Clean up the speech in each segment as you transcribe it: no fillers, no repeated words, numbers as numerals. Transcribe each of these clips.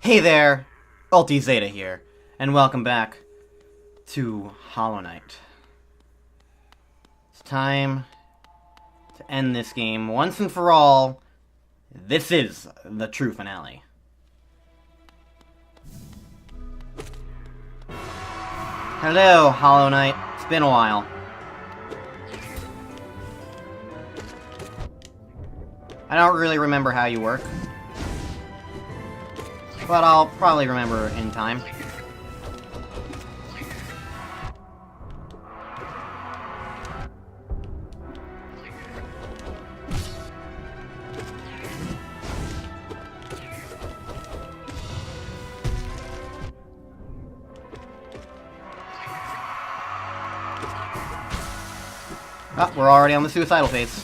Hey there, Ultizeta here, and welcome back to Hollow Knight. It's time to end this game once and for all. This is the true finale. Hello, Hollow Knight. It's been a while. I don't really remember how you work, but I'll probably remember in time. Oh, we're already on the suicidal phase.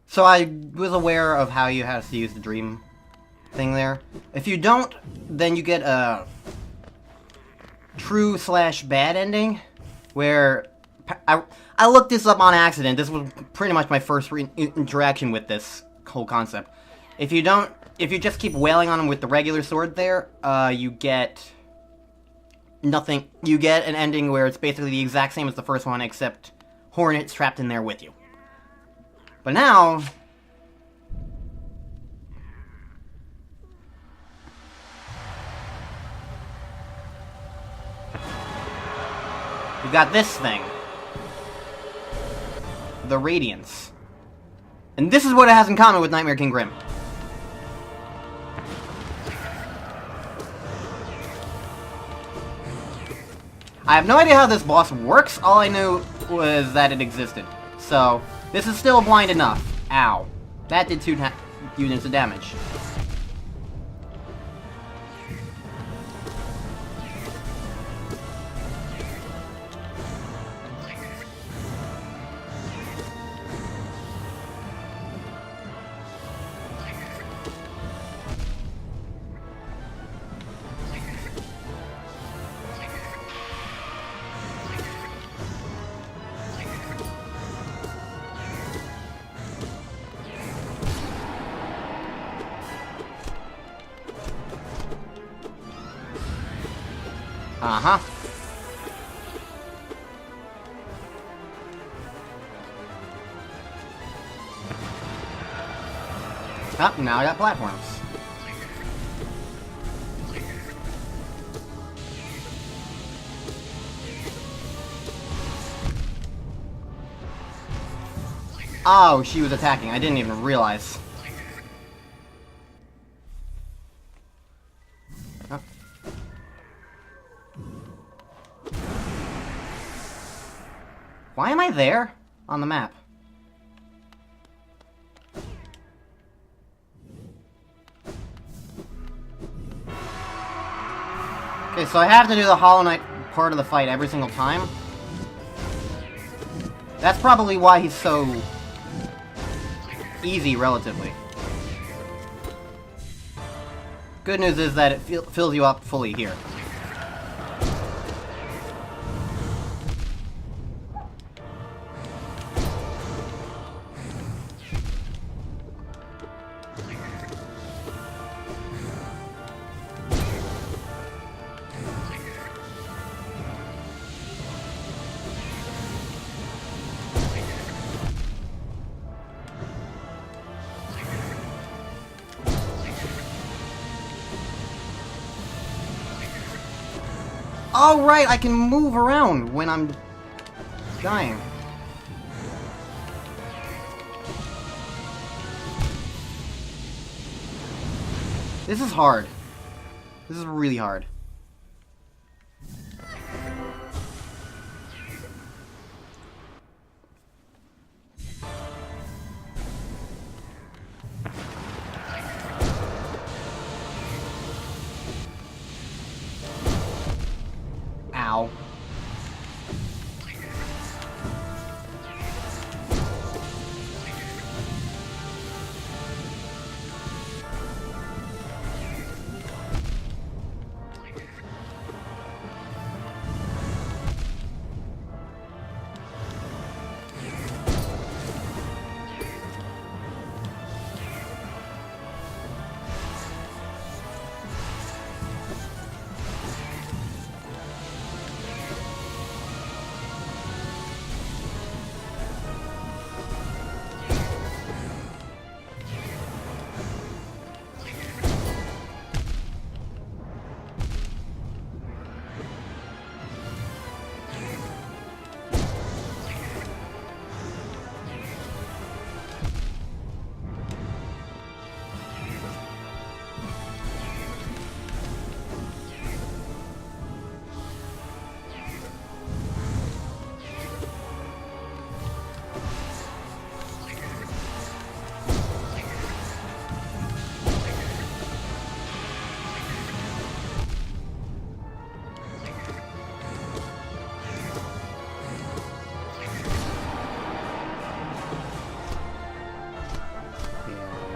So I was aware of how you have to use the dream thing there. If you don't, then you get a true/bad ending, where I looked this up on accident. This was pretty much my first interaction with this whole concept. If you just keep wailing on him with the regular sword there, you get nothing. You get an ending where it's basically the exact same as the first one, except Hornet's trapped in there with you. But now, we got this thing. The Radiance. And this is what it has in common with Nightmare King Grim. I have no idea how this boss works. All I knew was that it existed. So, this is still blind enough. Ow. That did 2 units of damage. Uh-huh. Oh, now I got platforms. Oh, she was attacking. I didn't even realize. Oh. Why am I there on the map? Okay, so I have to do the Hollow Knight part of the fight every single time. That's probably why he's so easy, relatively. Good news is that it fills you up fully here. Oh, right, I can move around when I'm dying. This is hard. This is really hard. Ow.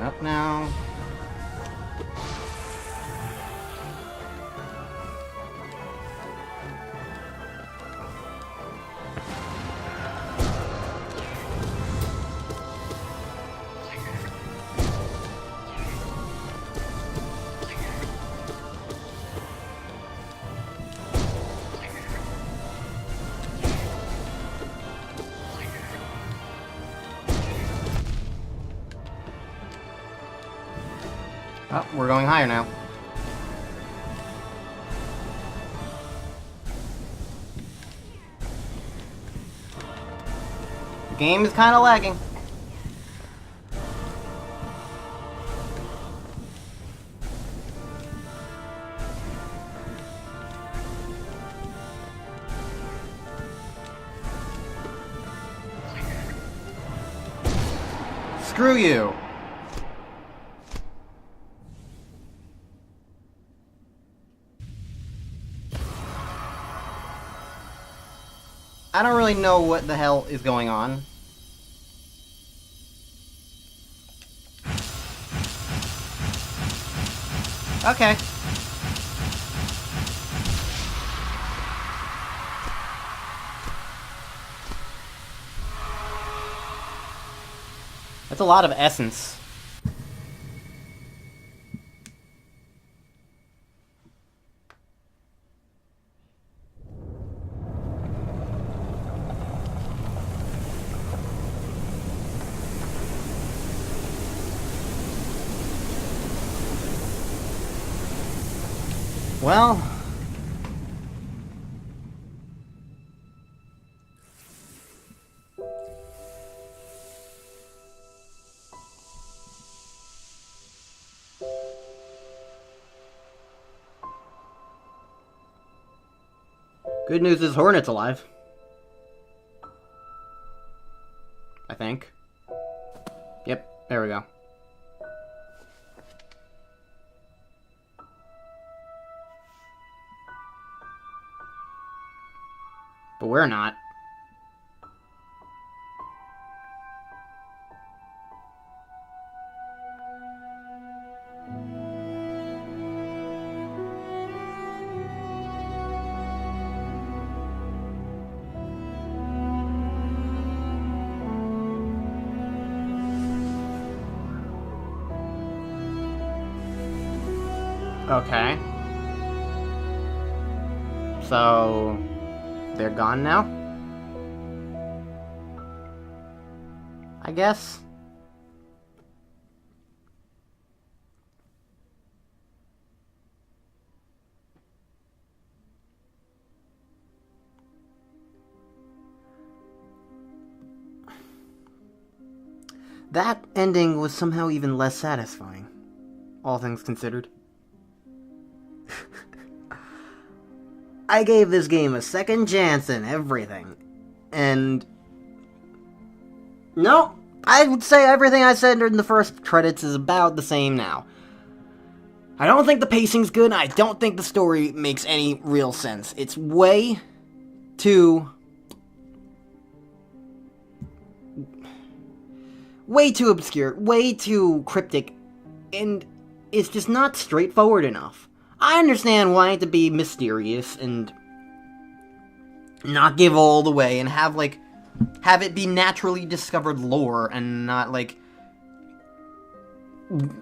Up now. Oh, we're going higher now. The game is kind of lagging. Screw you. I don't really know what the hell is going on. Okay. That's a lot of essence. Well, good news is Hornet's alive. I think. Yep, there we go. But we're not. Okay. So, they're gone now? I guess. That ending was somehow even less satisfying, all things considered. I gave this game a second chance and everything, and no, I would say everything I said in the first credits is about the same now. I don't think the pacing's good, and I don't think the story makes any real sense. It's way too obscure, way too cryptic, and it's just not straightforward enough. I understand wanting to be mysterious and not give all the way and have it be naturally discovered lore and not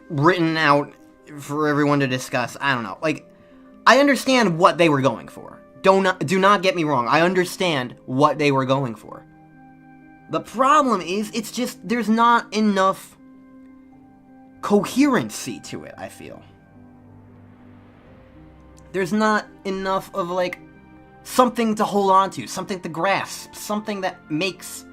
written out for everyone to discuss. I don't know. I understand what they were going for. Do not get me wrong. I understand what they were going for. The problem is, it's just, there's not enough coherency to it, I feel. There's not enough of, something to hold on to, something to grasp, something that makes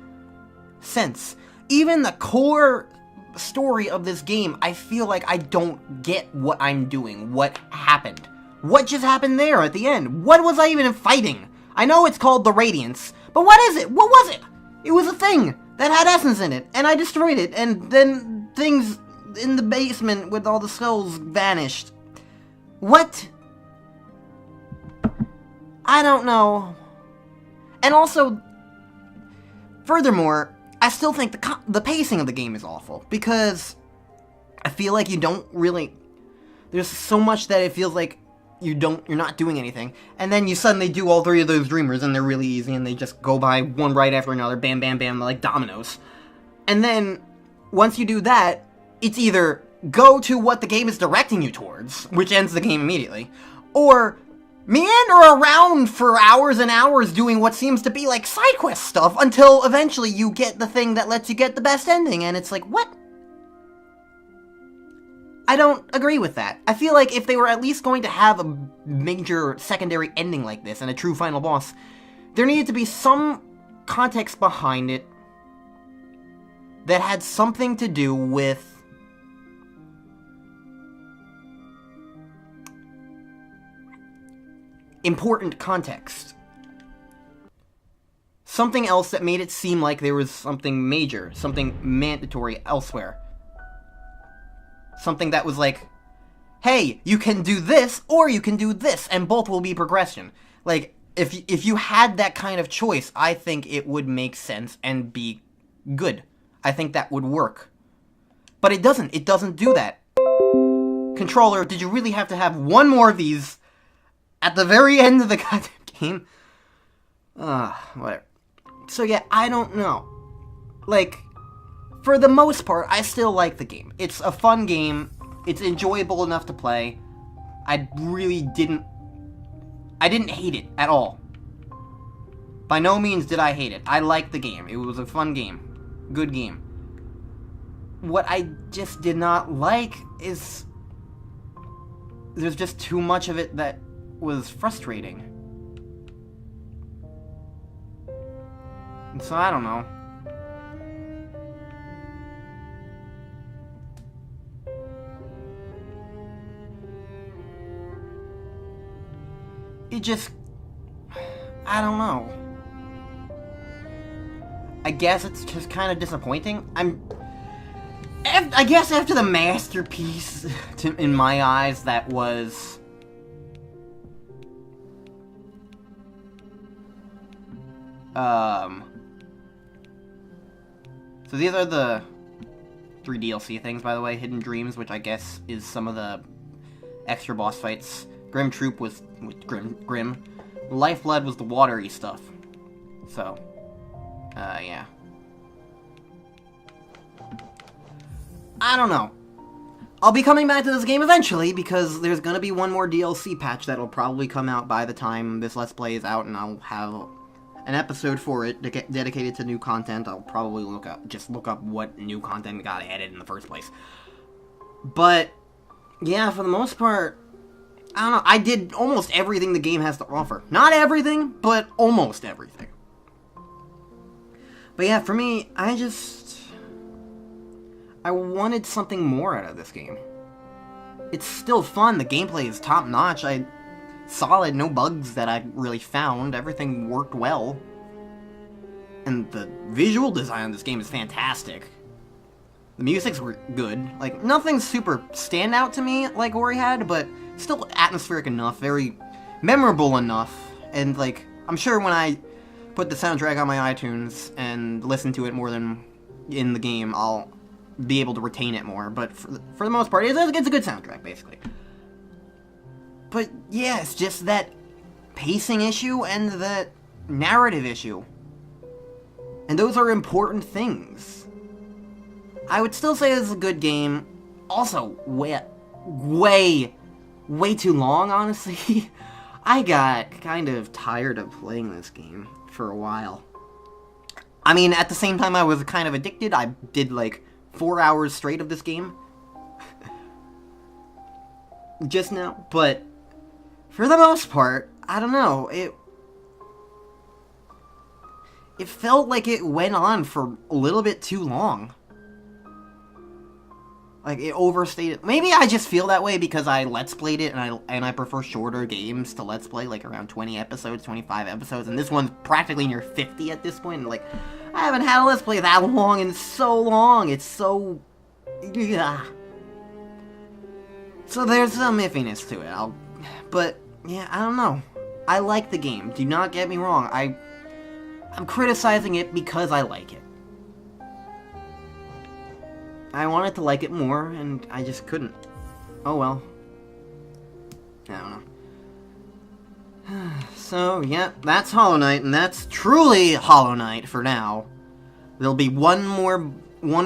sense. Even the core story of this game, I feel like I don't get what I'm doing, what happened. What just happened there at the end? What was I even fighting? I know it's called the Radiance, but what is it? What was it? It was a thing that had essence in it, and I destroyed it, and then things in the basement with all the skulls vanished. What? I don't know. And also, furthermore, I still think the pacing of the game is awful, because I feel like you don't really... There's so much that it feels like you're not doing anything, and then you suddenly do all 3 of those dreamers, and they're really easy, and they just go by one right after another, bam, bam, bam, like dominoes. And then, once you do that, it's either go to what the game is directing you towards, which ends the game immediately, or meander around for hours and hours doing what seems to be side quest stuff until eventually you get the thing that lets you get the best ending, and it's what? I don't agree with that. I feel like if they were at least going to have a major secondary ending like this and a true final boss, there needed to be some context behind it that had something to do with important context. Something else that made it seem like there was something major, something mandatory elsewhere. Something that was hey, you can do this, or you can do this, and both will be progression. If you had that kind of choice, I think it would make sense and be good. I think that would work. But it doesn't. It doesn't do that. Controller, did you really have to have one more of these at the very end of the goddamn game? Whatever. So yeah, I don't know. For the most part, I still like the game. It's a fun game. It's enjoyable enough to play. I didn't hate it at all. By no means did I hate it. I liked the game. It was a fun game. Good game. What I just did not like is there's just too much of it that was frustrating. And so I don't know. It just... I don't know. I guess it's just kind of disappointing. I guess after the masterpiece, in my eyes, that was... So these are the 3 DLC things, by the way. Hidden Dreams, which I guess is some of the extra boss fights. Grim Troop was Grim. Lifeblood was the watery stuff. So, yeah. I don't know. I'll be coming back to this game eventually, because there's gonna be one more DLC patch that'll probably come out by the time this Let's Play is out, and I'll have an episode for it dedicated to new content. I'll probably look up what new content got added in the first place. But, yeah, for the most part, I don't know, I did almost everything the game has to offer. Not everything, but almost everything. But yeah, for me, I wanted something more out of this game. It's still fun, the gameplay is top-notch, solid, no bugs that I really found, everything worked well. And the visual design of this game is fantastic. The music's good, nothing super standout to me like Ori had, but still atmospheric enough, very memorable enough, and I'm sure when I put the soundtrack on my iTunes and listen to it more than in the game, I'll be able to retain it more. But for the most part, it's a good soundtrack, basically. But yeah, it's just that pacing issue and that narrative issue. And those are important things. I would still say it's a good game. Also, way too long, honestly. I got kind of tired of playing this game for a while. I mean, at the same time I was kind of addicted. I did like 4 hours straight of this game just now, but for the most part, I don't know, it felt like it went on for a little bit too long. Like, it overstated. Maybe I just feel that way because I Let's Played it, and I prefer shorter games to Let's Play, like around 20 episodes, 25 episodes, and this one's practically near 50 at this point, and like, I haven't had a Let's Play that long in so long. It's so... yeah. So there's some iffiness to it. But, yeah, I don't know. I like the game. Do not get me wrong. I'm criticizing it because I like it. I wanted to like it more, and I just couldn't. Oh well. I don't know. So, yeah, that's Hollow Knight, and that's truly Hollow Knight for now. There'll be one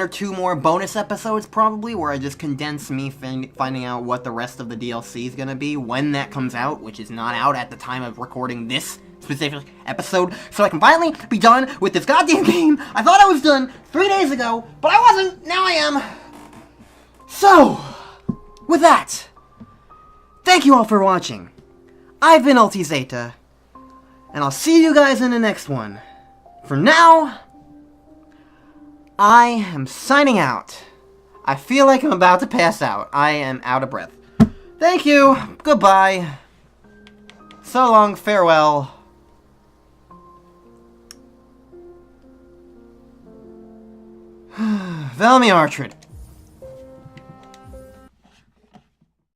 or two more bonus episodes, probably, where I just condense me finding out what the rest of the DLC is gonna be when that comes out, which is not out at the time of recording this specific episode, so I can finally be done with this goddamn game. I thought I was done 3 days ago, but I wasn't. Now I am. So, with that, thank you all for watching. I've been Ultizeta, and I'll see you guys in the next one. For now, I am signing out. I feel like I'm about to pass out. I am out of breath. Thank you. Goodbye. So long. Farewell. Velmi Artrid.